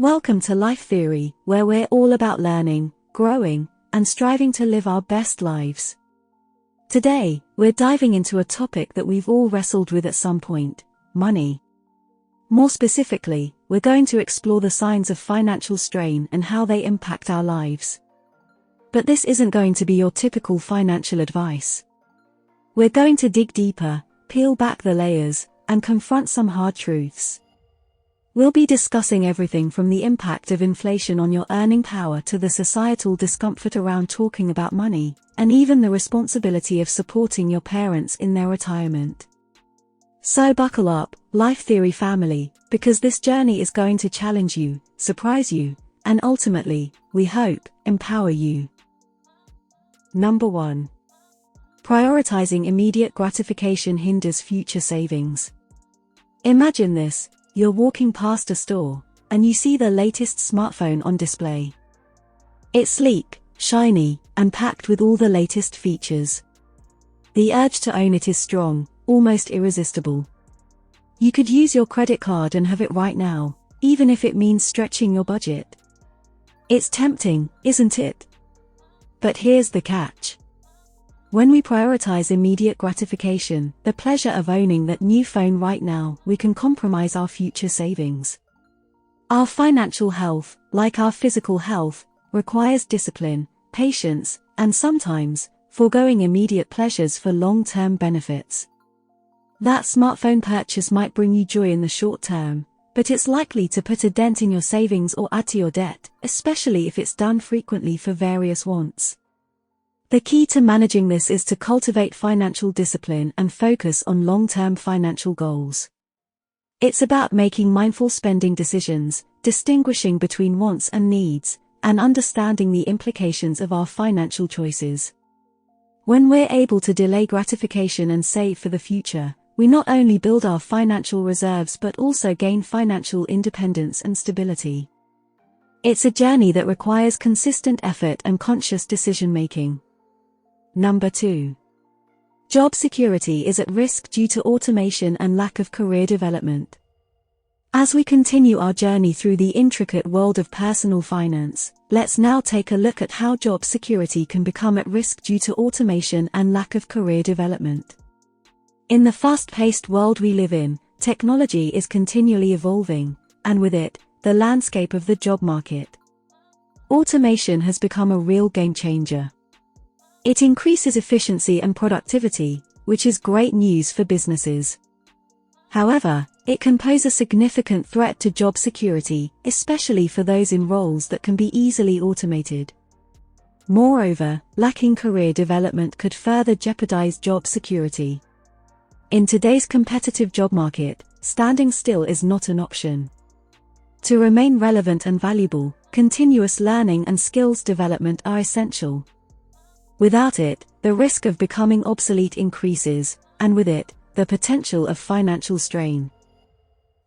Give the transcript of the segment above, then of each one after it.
Welcome to Life Theory, where we're all about learning, growing, and striving to live our best lives. Today, we're diving into a topic that we've all wrestled with at some point: money. More specifically, we're going to explore the signs of financial strain and how they impact our lives. But this isn't going to be your typical financial advice. We're going to dig deeper, peel back the layers, and confront some hard truths. We'll be discussing everything from the impact of inflation on your earning power to the societal discomfort around talking about money, and even the responsibility of supporting your parents in their retirement. So buckle up, Life Theory family, because this journey is going to challenge you, surprise you, and ultimately, we hope, empower you. Number 1. Prioritizing immediate gratification hinders future savings. Imagine this: you're walking past a store, and you see the latest smartphone on display. It's sleek, shiny, and packed with all the latest features. The urge to own it is strong, almost irresistible. You could use your credit card and have it right now, even if it means stretching your budget. It's tempting, isn't it? But here's the catch. When we prioritize immediate gratification, the pleasure of owning that new phone right now, we can compromise our future savings. Our financial health, like our physical health, requires discipline, patience, and sometimes, foregoing immediate pleasures for long-term benefits. That smartphone purchase might bring you joy in the short term, but it's likely to put a dent in your savings or add to your debt, especially if it's done frequently for various wants. The key to managing this is to cultivate financial discipline and focus on long-term financial goals. It's about making mindful spending decisions, distinguishing between wants and needs, and understanding the implications of our financial choices. When we're able to delay gratification and save for the future, we not only build our financial reserves but also gain financial independence and stability. It's a journey that requires consistent effort and conscious decision-making. Number 2. Job security is at risk due to automation and lack of career development. As we continue our journey through the intricate world of personal finance, let's now take a look at how job security can become at risk due to automation and lack of career development. In the fast-paced world we live in, technology is continually evolving, and with it, the landscape of the job market. Automation has become a real game-changer. It increases efficiency and productivity, which is great news for businesses. However, it can pose a significant threat to job security, especially for those in roles that can be easily automated. Moreover, lacking career development could further jeopardize job security. In today's competitive job market, standing still is not an option. To remain relevant and valuable, continuous learning and skills development are essential. Without it, the risk of becoming obsolete increases, and with it, the potential of financial strain.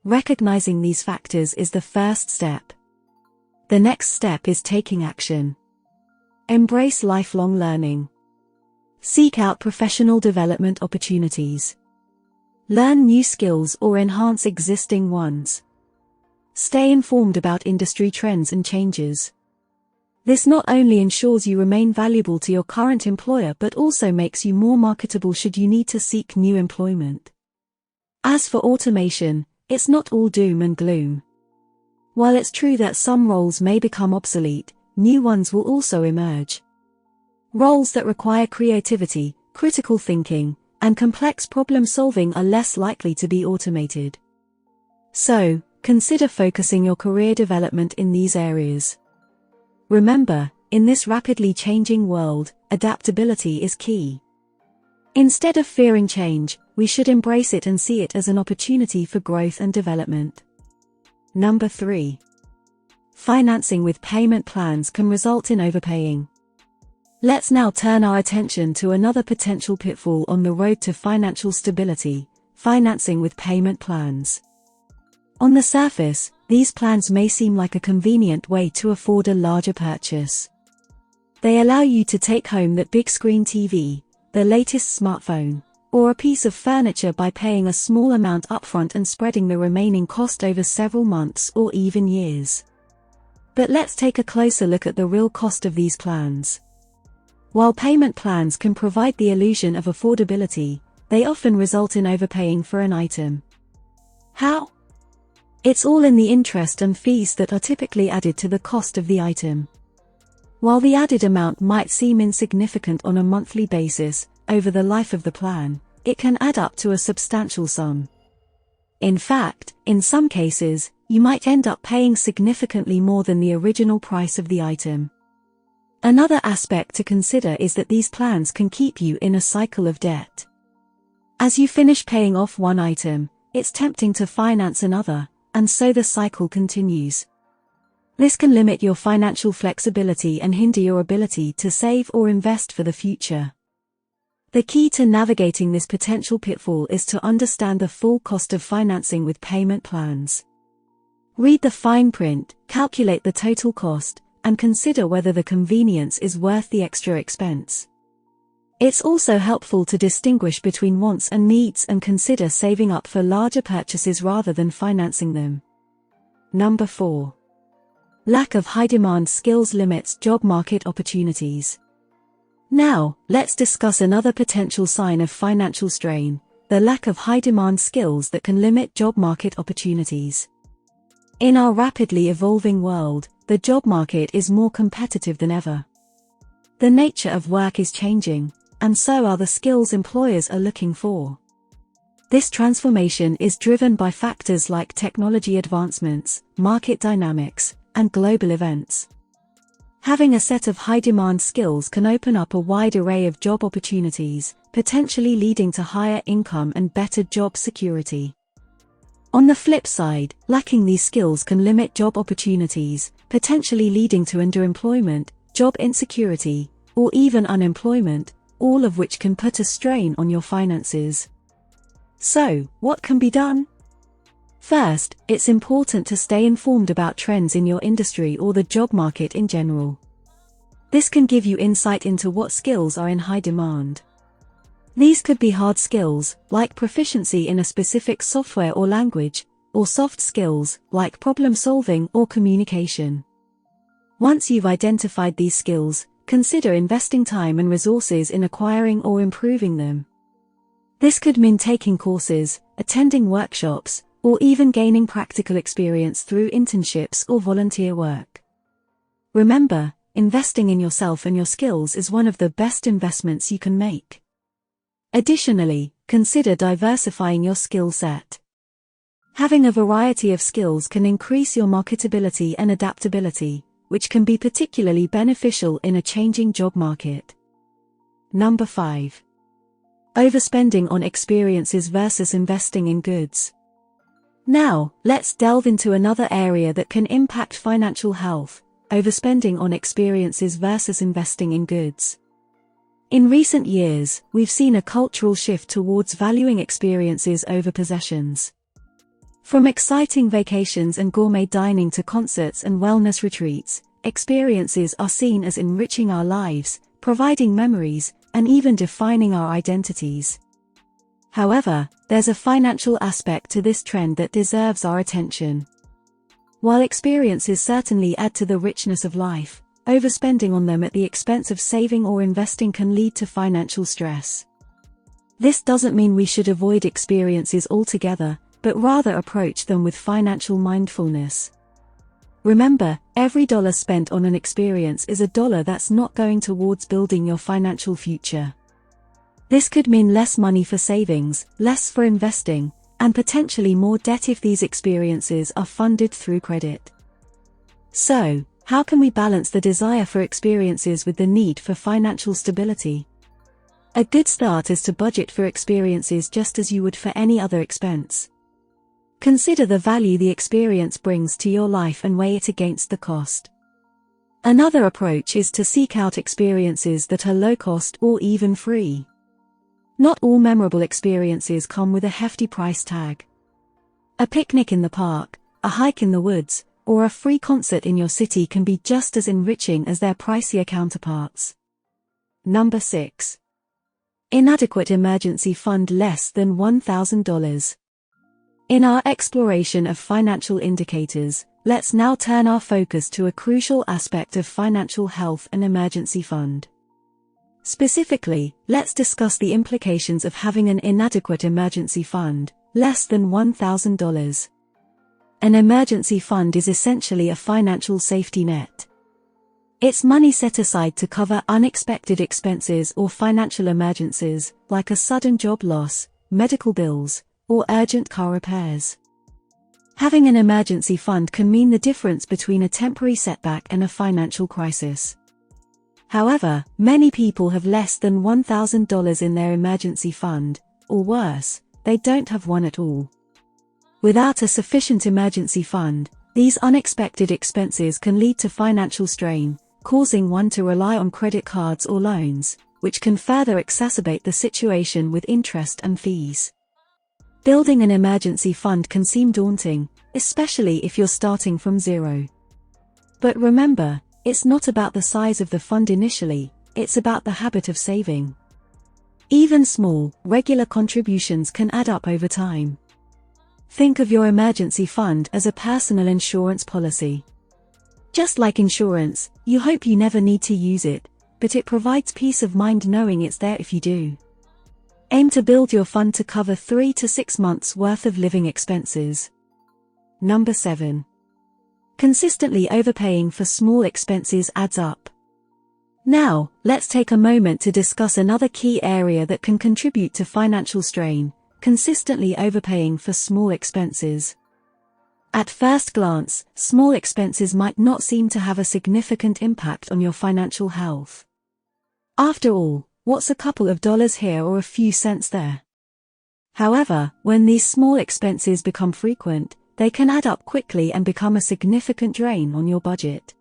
Recognizing these factors is the first step. The next step is taking action. Embrace lifelong learning. Seek out professional development opportunities. Learn new skills or enhance existing ones. Stay informed about industry trends and changes. This not only ensures you remain valuable to your current employer but also makes you more marketable should you need to seek new employment. As for automation, it's not all doom and gloom. While it's true that some roles may become obsolete, new ones will also emerge. Roles that require creativity, critical thinking, and complex problem-solving are less likely to be automated. So, consider focusing your career development in these areas. Remember, in this rapidly changing world, adaptability is key. Instead of fearing change, we should embrace it and see it as an opportunity for growth and development. Number 3. Financing with payment plans can result in overpaying. Let's now turn our attention to another potential pitfall on the road to financial stability: financing with payment plans. On the surface, these plans may seem like a convenient way to afford a larger purchase. They allow you to take home that big screen TV, the latest smartphone, or a piece of furniture by paying a small amount upfront and spreading the remaining cost over several months or even years. But let's take a closer look at the real cost of these plans. While payment plans can provide the illusion of affordability, they often result in overpaying for an item. How? It's all in the interest and fees that are typically added to the cost of the item. While the added amount might seem insignificant on a monthly basis, over the life of the plan, it can add up to a substantial sum. In fact, in some cases, you might end up paying significantly more than the original price of the item. Another aspect to consider is that these plans can keep you in a cycle of debt. As you finish paying off one item, it's tempting to finance another, and so the cycle continues. This can limit your financial flexibility and hinder your ability to save or invest for the future. The key to navigating this potential pitfall is to understand the full cost of financing with payment plans. Read the fine print, calculate the total cost, and consider whether the convenience is worth the extra expense. It's also helpful to distinguish between wants and needs and consider saving up for larger purchases rather than financing them. Number 4. Lack of high-demand skills limits job market opportunities. Now, let's discuss another potential sign of financial strain, the lack of high-demand skills that can limit job market opportunities. In our rapidly evolving world, the job market is more competitive than ever. The nature of work is changing, and so are the skills employers are looking for. This transformation is driven by factors like technology advancements, market dynamics, and global events. Having a set of high-demand skills can open up a wide array of job opportunities, potentially leading to higher income and better job security. On the flip side, lacking these skills can limit job opportunities, potentially leading to underemployment, job insecurity, or even unemployment, all of which can put a strain on your finances. So, what can be done? First, it's important to stay informed about trends in your industry or the job market in general. This can give you insight into what skills are in high demand. These could be hard skills, like proficiency in a specific software or language, or soft skills, like problem solving or communication. Once you've identified these skills, consider investing time and resources in acquiring or improving them. This could mean taking courses, attending workshops, or even gaining practical experience through internships or volunteer work. Remember, investing in yourself and your skills is one of the best investments you can make. Additionally, consider diversifying your skill set. Having a variety of skills can increase your marketability and adaptability, which can be particularly beneficial in a changing job market. Number 5. Overspending on experiences versus investing in goods. Now, let's delve into another area that can impact financial health, overspending on experiences versus investing in goods. In recent years, we've seen a cultural shift towards valuing experiences over possessions. From exciting vacations and gourmet dining to concerts and wellness retreats, experiences are seen as enriching our lives, providing memories, and even defining our identities. However, there's a financial aspect to this trend that deserves our attention. While experiences certainly add to the richness of life, overspending on them at the expense of saving or investing can lead to financial stress. This doesn't mean we should avoid experiences altogether, but rather approach them with financial mindfulness. Remember, every dollar spent on an experience is a dollar that's not going towards building your financial future. This could mean less money for savings, less for investing, and potentially more debt if these experiences are funded through credit. So, how can we balance the desire for experiences with the need for financial stability? A good start is to budget for experiences just as you would for any other expense. Consider the value the experience brings to your life and weigh it against the cost. Another approach is to seek out experiences that are low cost or even free. Not all memorable experiences come with a hefty price tag. A picnic in the park, a hike in the woods, or a free concert in your city can be just as enriching as their pricier counterparts. Number 6. Inadequate emergency fund less than $1,000. In our exploration of financial indicators, let's now turn our focus to a crucial aspect of financial health: an emergency fund. Specifically, let's discuss the implications of having an inadequate emergency fund, less than $1,000. An emergency fund is essentially a financial safety net. It's money set aside to cover unexpected expenses or financial emergencies, like a sudden job loss, medical bills, or urgent car repairs. Having an emergency fund can mean the difference between a temporary setback and a financial crisis. However, many people have less than $1,000 in their emergency fund, or worse, they don't have one at all. Without a sufficient emergency fund, these unexpected expenses can lead to financial strain, causing one to rely on credit cards or loans, which can further exacerbate the situation with interest and fees. Building an emergency fund can seem daunting, especially if you're starting from zero. But remember, it's not about the size of the fund initially, it's about the habit of saving. Even small, regular contributions can add up over time. Think of your emergency fund as a personal insurance policy. Just like insurance, you hope you never need to use it, but it provides peace of mind knowing it's there if you do. Aim to build your fund to cover 3 to 6 months worth of living expenses. Number 7. Consistently overpaying for small expenses adds up. Now, let's take a moment to discuss another key area that can contribute to financial strain: consistently overpaying for small expenses. At first glance, small expenses might not seem to have a significant impact on your financial health. After all, what's a couple of dollars here or a few cents there? However, when these small expenses become frequent, they can add up quickly and become a significant drain on your budget.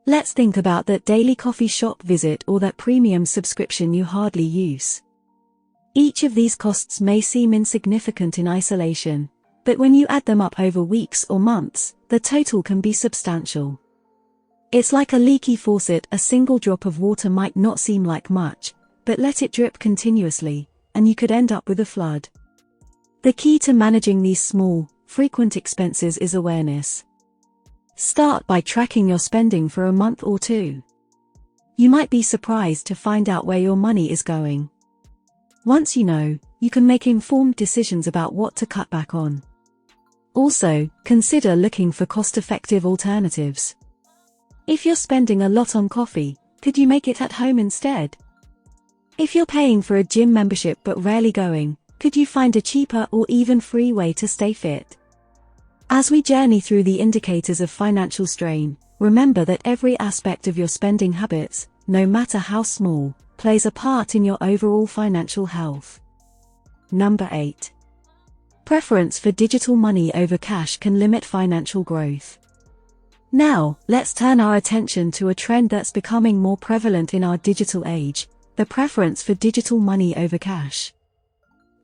Let's think about that daily coffee shop visit or that premium subscription you hardly use. Each of these costs may seem insignificant in isolation, but when you add them up over weeks or months, the total can be substantial. It's like a leaky faucet: a single drop of water might not seem like much, but let it drip continuously, and you could end up with a flood. The key to managing these small, frequent expenses is awareness. Start by tracking your spending for a month or two. You might be surprised to find out where your money is going. Once you know, you can make informed decisions about what to cut back on. Also, consider looking for cost-effective alternatives. If you're spending a lot on coffee, could you make it at home instead? If you're paying for a gym membership but rarely going, could you find a cheaper or even free way to stay fit? As we journey through the indicators of financial strain, remember that every aspect of your spending habits, no matter how small, plays a part in your overall financial health. Number 8. Preference for digital money over cash can limit financial growth. Now, let's turn our attention to a trend that's becoming more prevalent in our digital age: the preference for digital money over cash.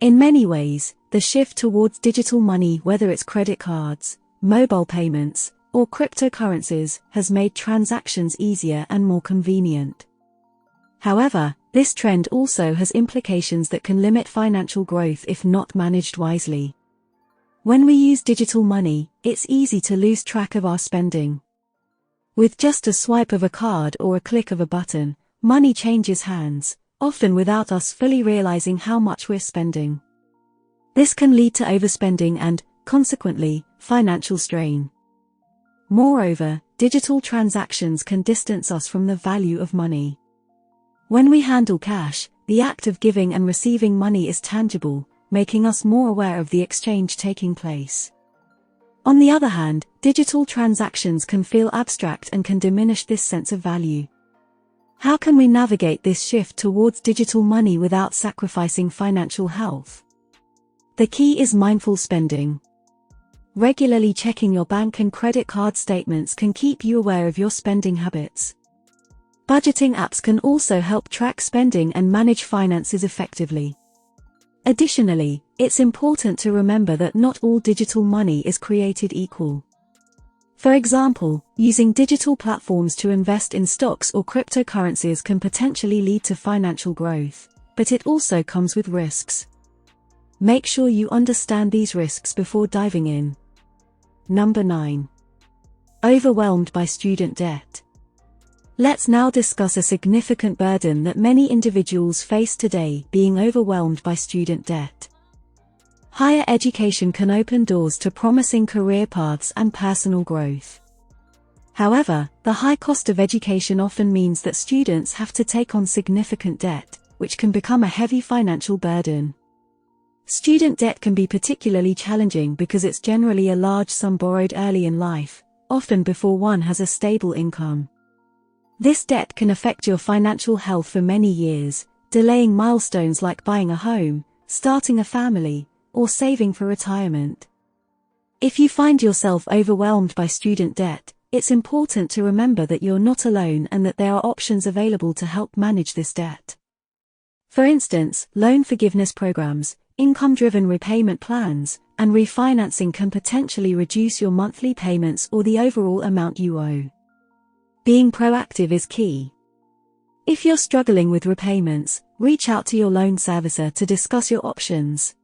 In many ways, the shift towards digital money, whether it's credit cards, mobile payments, or cryptocurrencies, has made transactions easier and more convenient. However, this trend also has implications that can limit financial growth if not managed wisely. When we use digital money, it's easy to lose track of our spending. With just a swipe of a card or a click of a button, money changes hands, often without us fully realizing how much we're spending. This can lead to overspending and, consequently, financial strain. Moreover, digital transactions can distance us from the value of money. When we handle cash, the act of giving and receiving money is tangible, making us more aware of the exchange taking place. On the other hand, digital transactions can feel abstract and can diminish this sense of value. How can we navigate this shift towards digital money without sacrificing financial health? The key is mindful spending. Regularly checking your bank and credit card statements can keep you aware of your spending habits. Budgeting apps can also help track spending and manage finances effectively. Additionally, it's important to remember that not all digital money is created equal. For example, using digital platforms to invest in stocks or cryptocurrencies can potentially lead to financial growth, but it also comes with risks. make sure you understand these risks before diving in. Number 9. Overwhelmed by student debt. Let's now discuss a significant burden that many individuals face today, being overwhelmed by student debt. Higher education can open doors to promising career paths and personal growth. However, the high cost of education often means that students have to take on significant debt, which can become a heavy financial burden. Student debt can be particularly challenging because it's generally a large sum borrowed early in life, often before one has a stable income. This debt can affect your financial health for many years, delaying milestones like buying a home, starting a family, or saving for retirement. If you find yourself overwhelmed by student debt, it's important to remember that you're not alone and that there are options available to help manage this debt. For instance, loan forgiveness programs, income-driven repayment plans, and refinancing can potentially reduce your monthly payments or the overall amount you owe. Being proactive is key. If you're struggling with repayments, reach out to your loan servicer to discuss your options.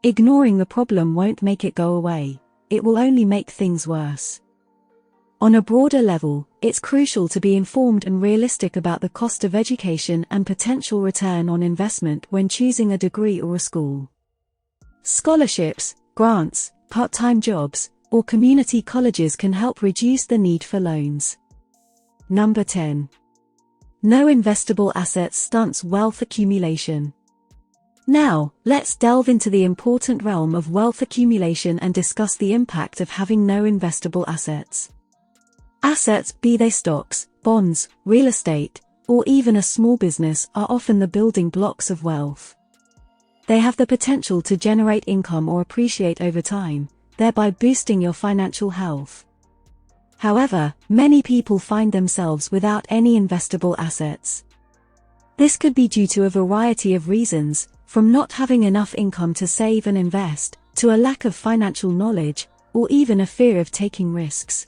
Ignoring the problem won't make it go away, it will only make things worse. On a broader level, it's crucial to be informed and realistic about the cost of education and potential return on investment when choosing a degree or a school. Scholarships, grants, part-time jobs, or community colleges can help reduce the need for loans. Number 10. No investable assets stunts wealth accumulation. Now, let's delve into the important realm of wealth accumulation and discuss the impact of having no investable assets. Assets, be they stocks, bonds, real estate, or even a small business, are often the building blocks of wealth. They have the potential to generate income or appreciate over time, thereby boosting your financial health. However, many people find themselves without any investable assets. This could be due to a variety of reasons, from not having enough income to save and invest, to a lack of financial knowledge, or even a fear of taking risks.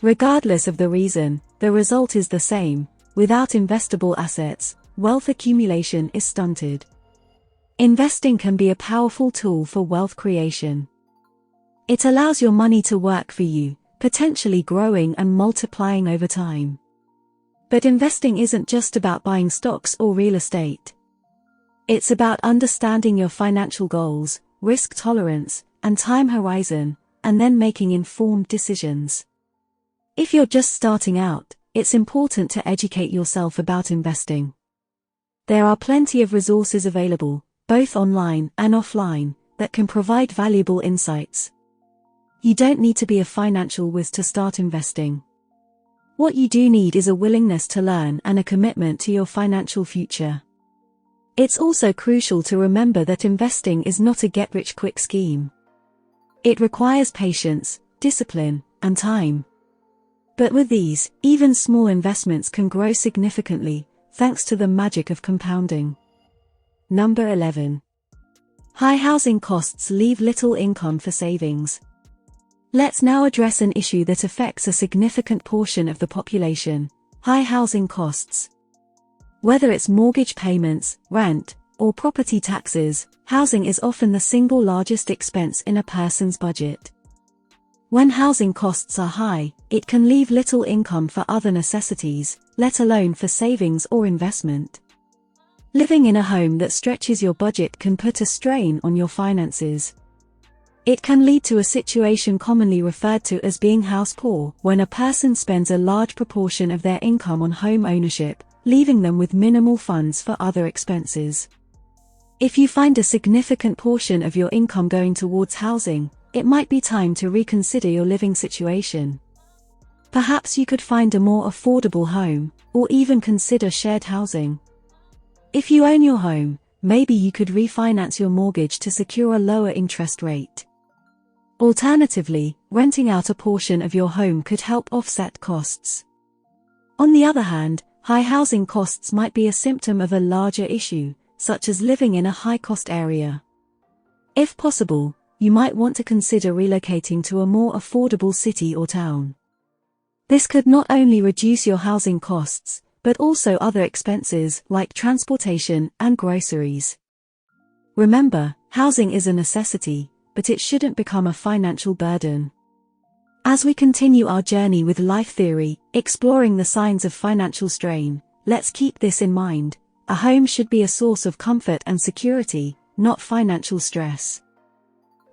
Regardless of the reason, the result is the same: without investable assets, wealth accumulation is stunted. Investing can be a powerful tool for wealth creation. It allows your money to work for you, potentially growing and multiplying over time. But investing isn't just about buying stocks or real estate. It's about understanding your financial goals, risk tolerance, and time horizon, and then making informed decisions. If you're just starting out, it's important to educate yourself about investing. There are plenty of resources available, both online and offline, that can provide valuable insights. You don't need to be a financial whiz to start investing. What you do need is a willingness to learn and a commitment to your financial future. It's also crucial to remember that investing is not a get-rich-quick scheme. It requires patience, discipline, and time. But with these, even small investments can grow significantly, thanks to the magic of compounding. Number 11. High housing costs leave little income for savings. Let's now address an issue that affects a significant portion of the population: high housing costs. Whether it's mortgage payments, rent, or property taxes, housing is often the single largest expense in a person's budget. When housing costs are high, it can leave little income for other necessities, let alone for savings or investment. Living in a home that stretches your budget can put a strain on your finances. It can lead to a situation commonly referred to as being house poor, when a person spends a large proportion of their income on home ownership, leaving them with minimal funds for other expenses. If you find a significant portion of your income going towards housing, it might be time to reconsider your living situation. Perhaps you could find a more affordable home, or even consider shared housing. If you own your home, maybe you could refinance your mortgage to secure a lower interest rate. Alternatively, renting out a portion of your home could help offset costs. On the other hand, high housing costs might be a symptom of a larger issue, such as living in a high-cost area. If possible, you might want to consider relocating to a more affordable city or town. This could not only reduce your housing costs, but also other expenses like transportation and groceries. Remember, housing is a necessity, but it shouldn't become a financial burden. As we continue our journey with life theory, exploring the signs of financial strain, let's keep this in mind: a home should be a source of comfort and security, not financial stress.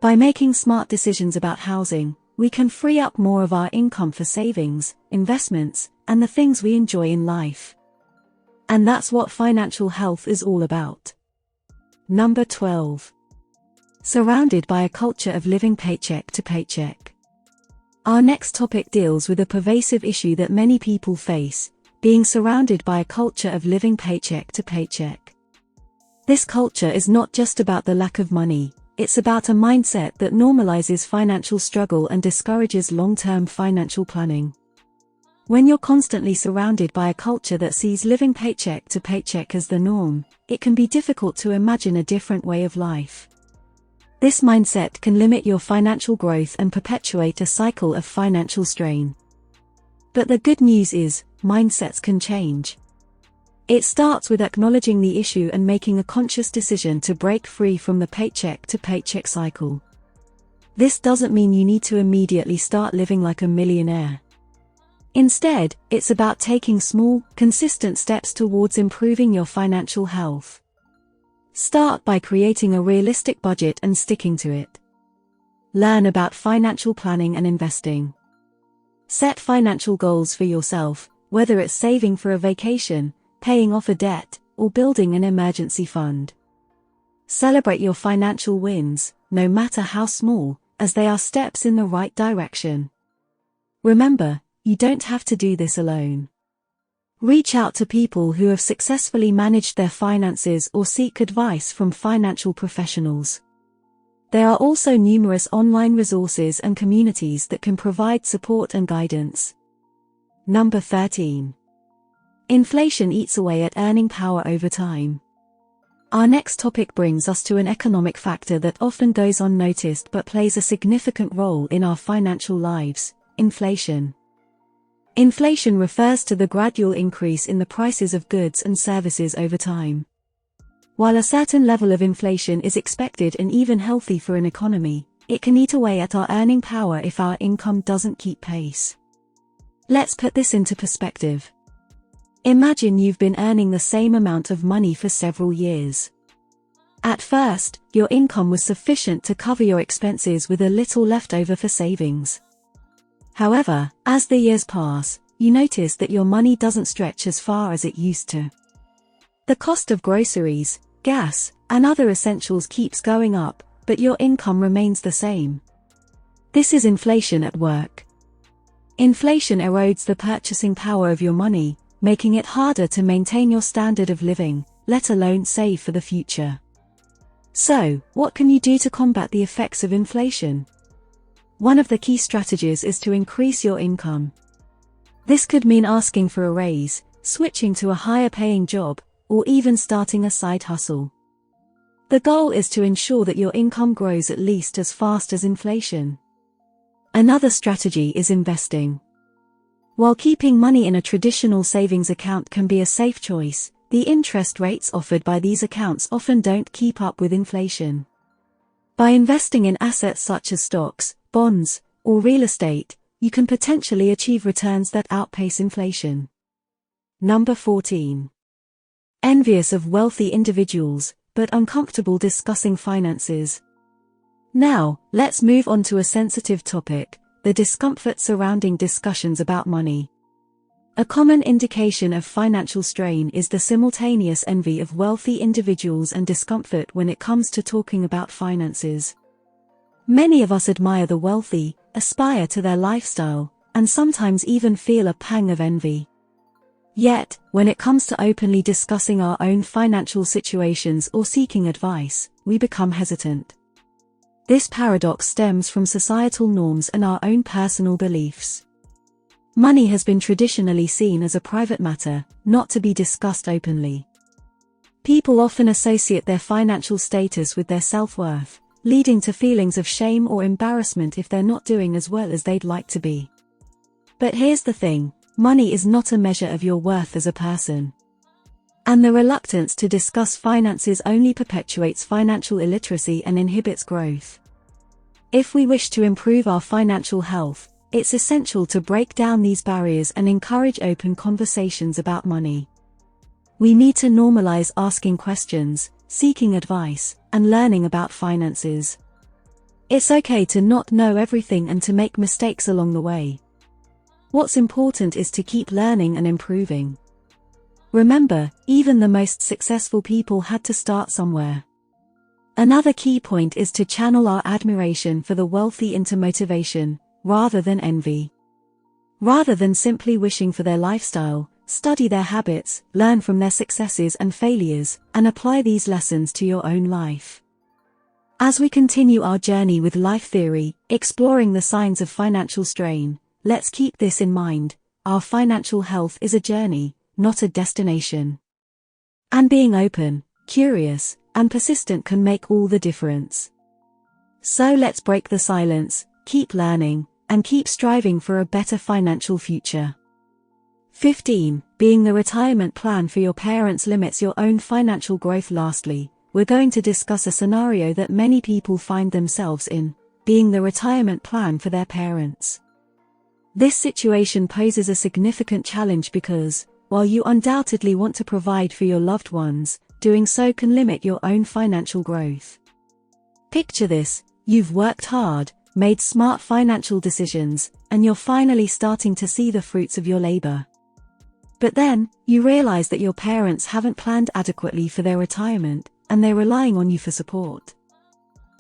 By making smart decisions about housing, we can free up more of our income for savings, investments, and the things we enjoy in life. And that's what financial health is all about. Number 12. Surrounded by a culture of living paycheck to paycheck. Our next topic deals with a pervasive issue that many people face: being surrounded by a culture of living paycheck to paycheck. This culture is not just about the lack of money, it's about a mindset that normalizes financial struggle and discourages long-term financial planning. When you're constantly surrounded by a culture that sees living paycheck to paycheck as the norm, it can be difficult to imagine a different way of life. This mindset can limit your financial growth and perpetuate a cycle of financial strain. But the good news is, mindsets can change. It starts with acknowledging the issue and making a conscious decision to break free from the paycheck to paycheck cycle. This doesn't mean you need to immediately start living like a millionaire. Instead, it's about taking small, consistent steps towards improving your financial health. Start by creating a realistic budget and sticking to it. Learn about financial planning and investing. Set financial goals for yourself, whether it's saving for a vacation, paying off a debt, or building an emergency fund. Celebrate your financial wins, no matter how small, as they are steps in the right direction. Remember, you don't have to do this alone. Reach out to people who have successfully managed their finances or seek advice from financial professionals. There are also numerous online resources and communities that can provide support and guidance. Number 13. Inflation eats away at earning power over time. Our next topic brings us to an economic factor that often goes unnoticed but plays a significant role in our financial lives: inflation. Inflation refers to the gradual increase in the prices of goods and services over time. While a certain level of inflation is expected and even healthy for an economy, it can eat away at our earning power if our income doesn't keep pace. Let's put this into perspective. Imagine you've been earning the same amount of money for several years. At first, your income was sufficient to cover your expenses with a little left over for savings. However, as the years pass, you notice that your money doesn't stretch as far as it used to. The cost of groceries, gas, and other essentials keeps going up, but your income remains the same. This is inflation at work. Inflation erodes the purchasing power of your money, making it harder to maintain your standard of living, let alone save for the future. So, what can you do to combat the effects of inflation? One of the key strategies is to increase your income. This could mean asking for a raise, switching to a higher-paying job, or even starting a side hustle. The goal is to ensure that your income grows at least as fast as inflation. Another strategy is investing. While keeping money in a traditional savings account can be a safe choice, the interest rates offered by these accounts often don't keep up with inflation. By investing in assets such as stocks, bonds, or real estate, you can potentially achieve returns that outpace inflation. Number 14. Envious of wealthy individuals, but uncomfortable discussing finances. Now, let's move on to a sensitive topic: the discomfort surrounding discussions about money. A common indication of financial strain is the simultaneous envy of wealthy individuals and discomfort when it comes to talking about finances. Many of us admire the wealthy, aspire to their lifestyle, and sometimes even feel a pang of envy. Yet, when it comes to openly discussing our own financial situations or seeking advice, we become hesitant. This paradox stems from societal norms and our own personal beliefs. Money has been traditionally seen as a private matter, not to be discussed openly. People often associate their financial status with their self-worth, leading to feelings of shame or embarrassment if they're not doing as well as they'd like to be. But here's the thing: money is not a measure of your worth as a person. And the reluctance to discuss finances only perpetuates financial illiteracy and inhibits growth. If we wish to improve our financial health, it's essential to break down these barriers and encourage open conversations about money. We need to normalize asking questions, seeking advice, and learning about finances. It's okay to not know everything and to make mistakes along the way. What's important is to keep learning and improving. Remember, even the most successful people had to start somewhere. Another key point is to channel our admiration for the wealthy into motivation, rather than envy. Rather than simply wishing for their lifestyle, study their habits, learn from their successes and failures, and apply these lessons to your own life. As we continue our journey with life theory, exploring the signs of financial strain, let's keep this in mind: our financial health is a journey, not a destination. And being open, curious, and persistent can make all the difference. So let's break the silence, keep learning, and keep striving for a better financial future. 15. Being the retirement plan for your parents limits your own financial growth. Lastly, we're going to discuss a scenario that many people find themselves in: being the retirement plan for their parents. This situation poses a significant challenge because, while you undoubtedly want to provide for your loved ones, doing so can limit your own financial growth. Picture this: you've worked hard, made smart financial decisions, and you're finally starting to see the fruits of your labor. But then, you realize that your parents haven't planned adequately for their retirement, and they're relying on you for support.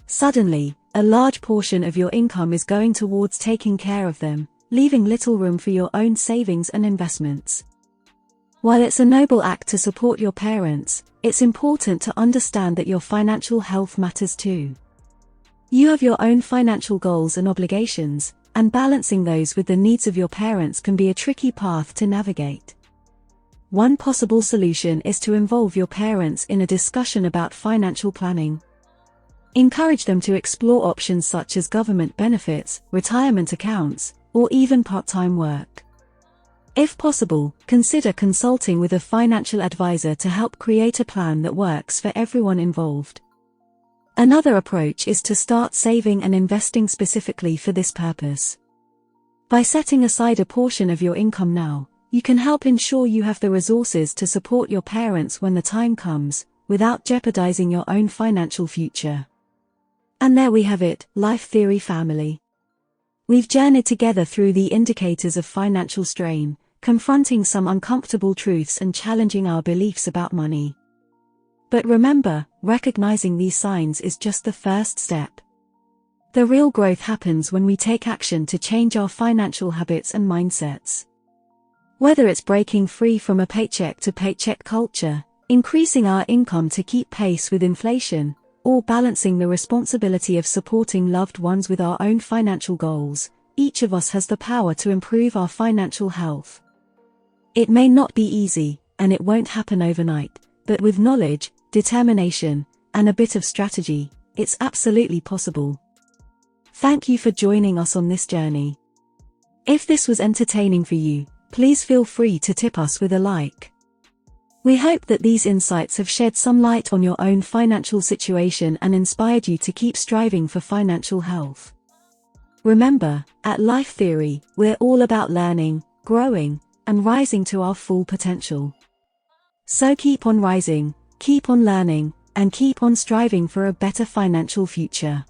Suddenly, a large portion of your income is going towards taking care of them, leaving little room for your own savings and investments. While it's a noble act to support your parents, it's important to understand that your financial health matters too. You have your own financial goals and obligations, and balancing those with the needs of your parents can be a tricky path to navigate. One possible solution is to involve your parents in a discussion about financial planning. Encourage them to explore options such as government benefits, retirement accounts, or even part-time work. If possible, consider consulting with a financial advisor to help create a plan that works for everyone involved. Another approach is to start saving and investing specifically for this purpose. By setting aside a portion of your income now, you can help ensure you have the resources to support your parents when the time comes, without jeopardizing your own financial future. And there we have it, Life Theory family. We've journeyed together through the indicators of financial strain, confronting some uncomfortable truths and challenging our beliefs about money. But remember, recognizing these signs is just the first step. The real growth happens when we take action to change our financial habits and mindsets. Whether it's breaking free from a paycheck-to-paycheck culture, increasing our income to keep pace with inflation, or balancing the responsibility of supporting loved ones with our own financial goals, each of us has the power to improve our financial health. It may not be easy, and it won't happen overnight, but with knowledge, determination, and a bit of strategy, it's absolutely possible. Thank you for joining us on this journey. If this was entertaining for you, please feel free to tip us with a like. We hope that these insights have shed some light on your own financial situation and inspired you to keep striving for financial health. Remember, at Life Theory, we're all about learning, growing, and rising to our full potential. So keep on rising, keep on learning, and keep on striving for a better financial future.